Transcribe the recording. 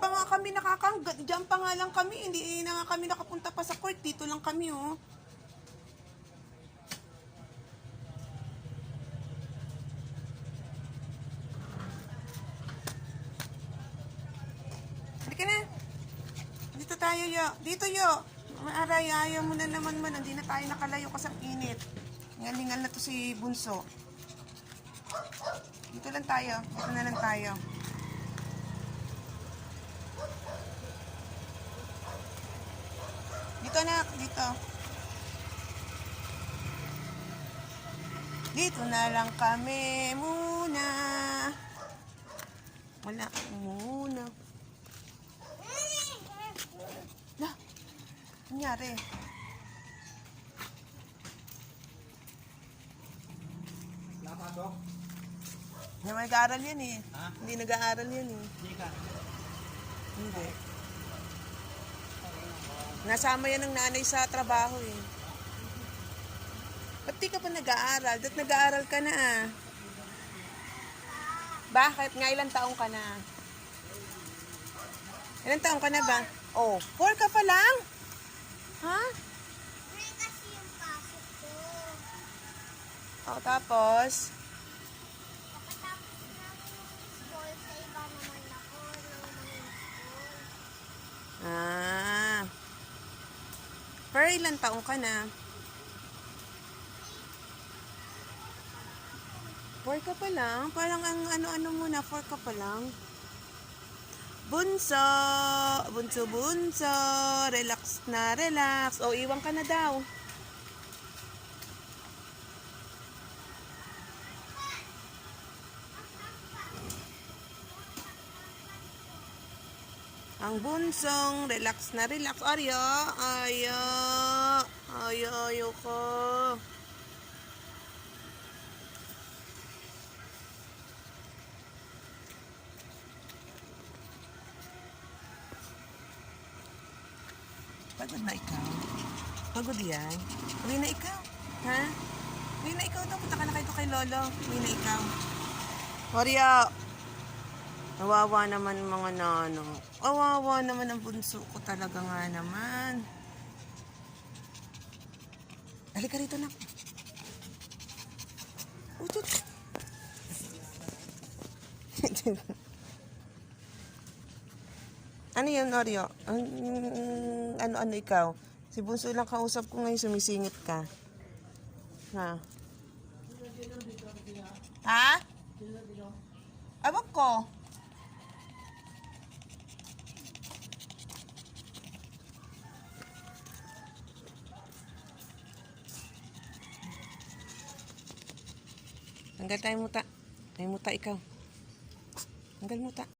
pa nga kami nakakanggat. Diyan pa nga lang kami. Hindi na nga kami nakapunta pa sa court. Dito lang kami, oh. Halika na. Dito tayo, yo. Dito, yo. Maaray, ayaw mo na naman man. Hindi na tayo nakalayo kasi ang init. Ngalingal na to si Bunso. Dito lang tayo. Dito na lang tayo. Dito na, dito. Dito na lang kami muna. Wala muna. Lah, nangyari? Lapado? Hindi nag-aaral yan eh. Ha? Hindi nag-aaral yan eh. Hindi ka. Hindi. Nasama yan ng nanay sa trabaho eh. Ba't di ka pa nag-aaral? Dapat nag-aaral ka na ah. Bakit? Nga ilang taong ka na? Ilang taong ka na ba? Oh, 4 ka pa lang? Ha? May kasi yung pasok ko. Oh, tapos? Pagkatapos ng school, sa iba naman ako ng mga school. Ah. Pero ilang taong ka na? 4 ka pa lang? Parang ang ano-ano muna, 4 ka pa lang? Bunso! Bunso, bunso! Relax na, relax. O, iwan ka na daw. Ang bunsong, relax na, relax. Aryo, ayo. Ayo, ayo ko. Pagod na ikaw? Pagod yan? Uwi na ikaw? Ha? Uwi na ikaw daw. Punta ka na kayo kay Lolo. Uwi na ikaw. Aryo. Kawawa naman mga nano. Kawawa naman ang bunso ko talaga nga naman. Halika rito na. Utut. Ano yun, Oreo? Ano ikaw? Si Bunso lang kausap ko ngayon, sumisingit ka. Ha? Ha? Abak ko. Tanggal tayo muta. Tayo muta ikaw. Tanggal muta.